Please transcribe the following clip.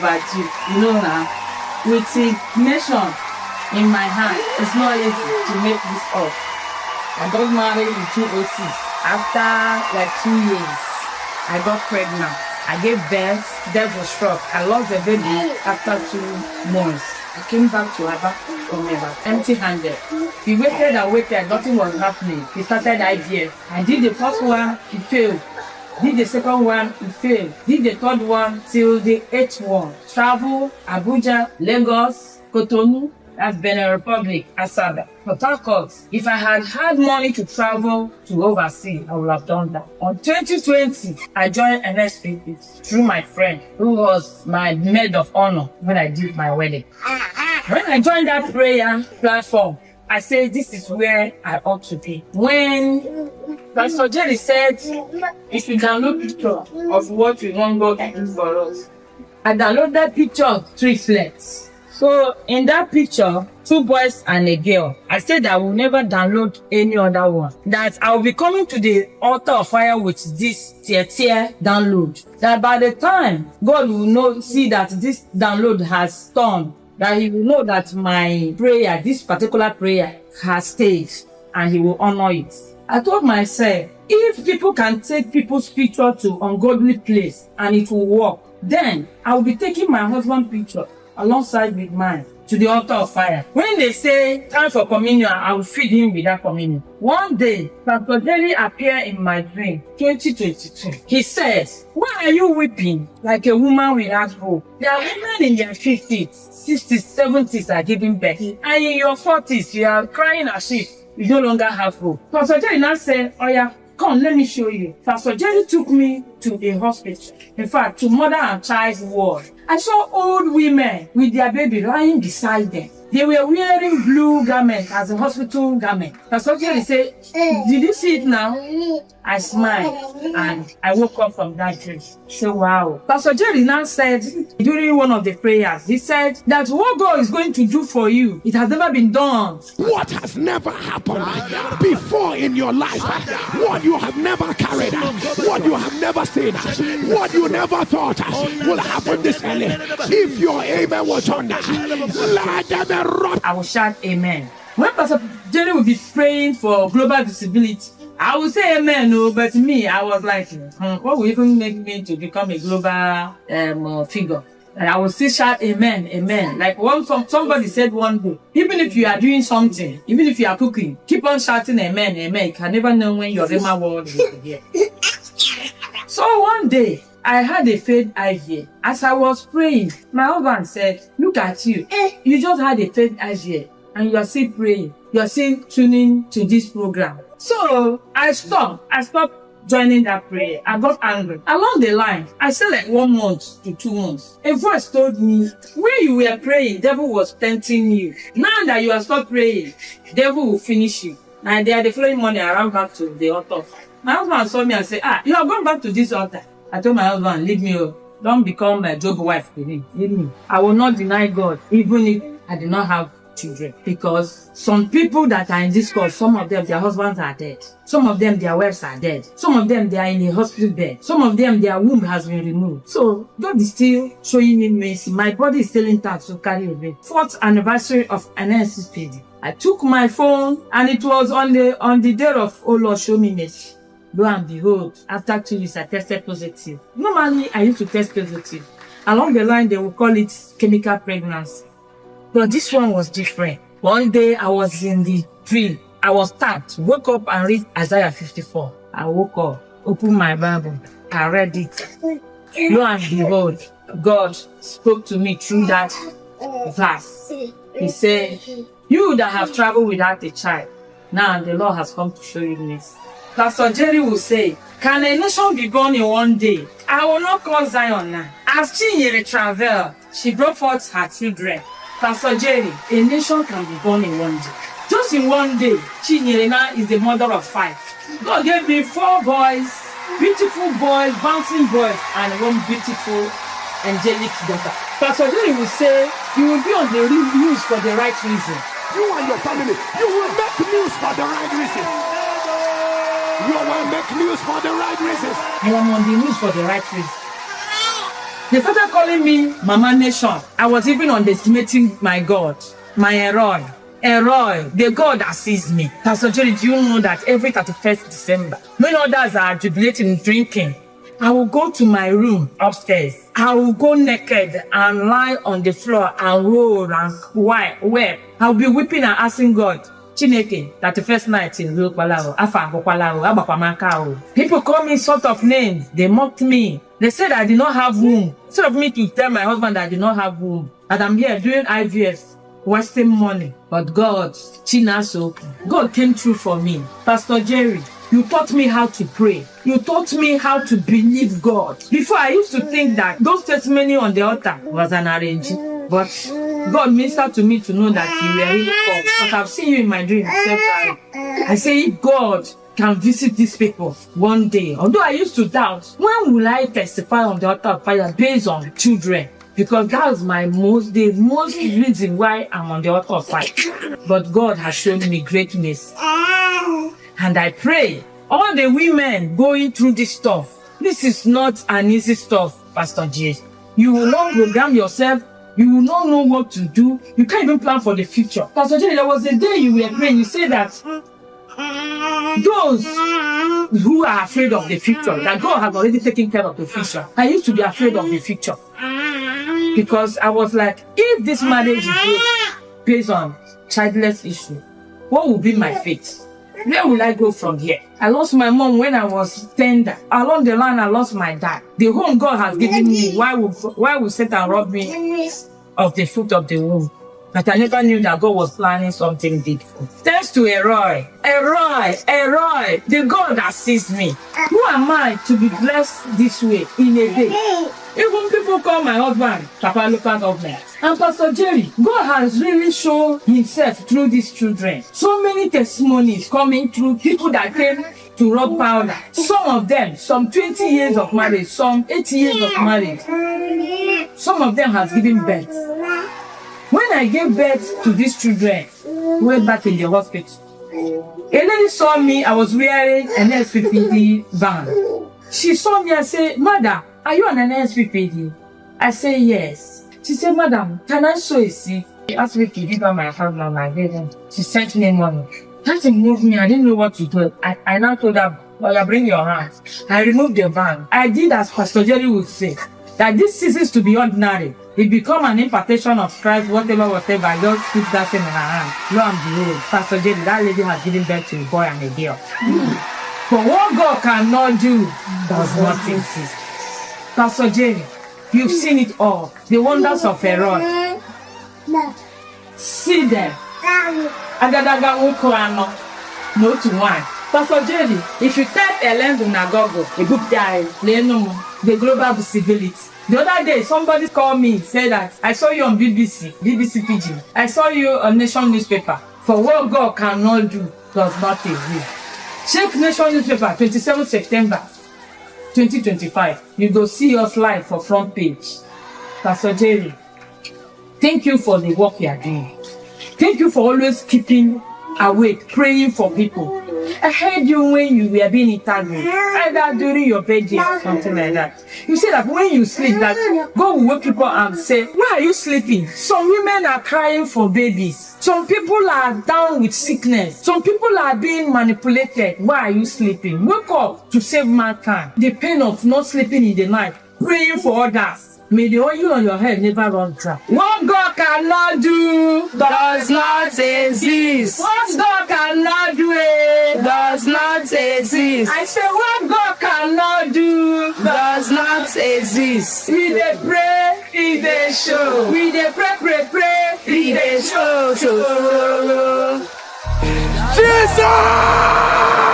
overdue. You know now, with the nation in my hand, it's not easy to make this up. I got married in 2006. After like 2 years, I got pregnant. I gave birth, death was struck. I lost the baby after 2 months. I came back to Aba from Aba, empty-handed. He waited and waited, nothing was happening. He started IVF. I did the first one, he failed. Did the second one, he failed. Did the third one till the 8th one. Travel, Abuja, Lagos, Cotonou, that's Benin Republic, Asaba, Port Harcourt. If I had had money to travel to overseas, I would have done that. On 2020, I joined NSPP through my friend, who was my maid of honor when I did my wedding. When I joined that prayer platform, I said, this is where I ought to be. When Pastor Jerry said, if you download picture of what we want God to do for us, I downloaded picture of triplets. So in that picture, 2 boys and a girl. I said I will never download any other one. That I will be coming to the altar of fire with this tier download. That by the time God will see that this download has turned, that he will know that my prayer, this particular prayer, has stayed, and he will honor it. I told myself, if people can take people's picture to ungodly place and it will work, then I will be taking my husband's picture alongside with mine to the altar of fire. When they say time for communion, I will feed him with that communion. One day, Pastor Jerry appeared in my dream, 2022. He says, why are you weeping like a woman without hope? There are women in their 50s, 60s, 70s are giving birth. And in your 40s, you are crying as if you no longer have hope. Pastor Jerry now said, oh yeah, come, let me show you. Pastor Jerry took me to a hospital. In fact, to mother and child ward. I saw old women with their baby lying beside them. They were wearing blue garment as a hospital garment. Pastor Jerry said, did you see it now? I smiled and I woke up from that dream. So wow. Pastor Jerry now said during one of the prayers, he said that what God is going to do for you, it has never been done. What has never happened before in your life, what you have never carried, what you have never seen, what you never thought will happen this early. If your amen was on that, let them erupt. I will shout amen. When Pastor Jerry will be praying for global visibility, I will say amen, no, but me, I was like, what will even make me to become a global figure? And I will still shout amen, amen. Like somebody said one day, even if you are doing something, even if you are cooking, keep on shouting amen, amen. You can never know when your Rema word will be here. So one day, I had a faith IVF. As I was praying, my husband said, look at you. You just had a faith IVF and you are still praying. You are still tuning to this program. So I stopped joining that prayer. I got angry. Along the line, I said like 1 month to 2 months. A voice told me, where you were praying, devil was tempting you. Now that you have stopped praying, devil will finish you. And the following morning, I ran back to the altar. My husband saw me and said, you have gone back to this altar. I told my husband, leave me alone. Don't become my Job's wife with me. Leave me. I will not deny God, even if I do not have children. Because some people that are in this course, some of them, their husbands are dead. Some of them, their wives are dead. Some of them, they are in a hospital bed. Some of them, their womb has been removed. So, God is still showing me mercy. My body is still intact to carry a baby. 4th anniversary of an NSPD. I took my phone and it was on the day of, oh Lord, show me mercy. Lo and behold, after 2 weeks, I tested positive. Normally, I used to test positive. Along the line, they will call it chemical pregnancy. But this one was different. One day, I was in the drill. I was tapped, woke up and read Isaiah 54. I woke up, opened my Bible, I read it. Lo and behold, God spoke to me through that verse. He said, you that have traveled without a child, now the Lord has come to show you this. Pastor Jerry will say, can a nation be born in 1 day? I will not call Zion now. As Chinyere traveled, she brought forth her children. Pastor Jerry, a nation can be born in 1 day. Just in 1 day, Chinyere now is the mother of 5. God gave me 4 boys, beautiful boys, bouncing boys, and 1 beautiful angelic daughter. Pastor Jerry will say, you will be on the news for the right reason. You and your family, you will make news for the right reason. You will make news for the right reasons. I am on the news for the right reason. They started calling me Mama Nation. I was even underestimating my God, my Eroi. Eroi, the God that sees me. Pastor Jerry, do you know that every 31st December, when others are jubilating, drinking, I will go to my room upstairs. I will go naked and lie on the floor and roll and weep. I'll be weeping and asking God, Chineke, that the first night in Rukbalao, Afa Abakwamaka. People call me sort of names. They mocked me. They said I did not have womb. Instead of me to tell my husband that I did not have womb, that I'm here doing IVF, wasting money. But God, Chinaso, God came through for me. Pastor Jerry, you taught me how to pray. You taught me how to believe God. Before, I used to think that those testimony on the altar was an arrangement. But God ministered to me to know that you were really called. Because I've seen you in my dreams several times. I say, if God can visit these people one day, although I used to doubt, when will I testify on the altar of fire based on children? Because that was the most reason why I'm on the altar of fire. But God has shown me great mercy. And I pray, all the women going through this stuff, this is not an easy stuff, Pastor J. You will not program yourself. You will not know what to do. You can't even plan for the future. Pastor J, there was a day you were praying, you said that those who are afraid of the future, that God has already taken care of the future. I used to be afraid of the future. Because I was like, if this marriage is based on childless issue, what will be my fate? Where will I go from here? I lost my mom when I was tender. Along the line, I lost my dad. The home God has given me, why would Satan rob me of the fruit of the womb? But I never knew that God was planning something big. Thanks to Eroi, the God that sees me. Who am I to be blessed this way in a day? Even people call my husband Papa Local Government. And Pastor Jerry, God has really shown himself through these children. So many testimonies coming through people that came to rub powder. Some of them, some 20 years of marriage, some 80 years of marriage. Some of them has given birth. When I gave birth to these children, way back in the hospital, a lady saw me, I was wearing an SPPD band. She saw me and said, Mother, are you on an SPPD? I said, yes. She said, Madam, can I sow a seed? She asked me to give her my husband and my baby. She sent me money. That moved me. I didn't know what to do. I now told her, well, bring your hands. I removed the van. I did as Pastor Jerry would say, that this ceases to be ordinary. It become an impartation of Christ, whatever. I just put that thing in her hand. Lo and behold, Pastor Jerry, that lady has given birth to a boy and a girl. For what God cannot do, does nothing cease. Pastor Jerry, you've seen it all. The wonders of Eroi. See them. Agadaga Ukoano. No to one. Pastor Jerry, if you type Ellen Nagogo, a book guy, the global visibility. The other day, somebody called me, said that I saw you on BBC Pidgin. I saw you on Nation newspaper. For what God cannot do, does not exist. Check Nation newspaper, 27 September 2025. You go see us live for front page. Pastor Jerry, thank you for the work you are doing. Thank you for always keeping awake, praying for people. I heard you when you were being interviewed, either during your birthday or something like that. You said that when you sleep, that God will wake people up and say, why are you sleeping? Some women are crying for babies. Some people are down with sickness. Some people are being manipulated. Why are you sleeping? Wake up to save mankind. The pain of not sleeping in the night, praying for others. May the oil on your head never run dry. What God cannot do does not exist. What God cannot do does not exist. I say what God cannot do does not exist. We dey pray, He dey show. We dey pray, He dey show. Jesus!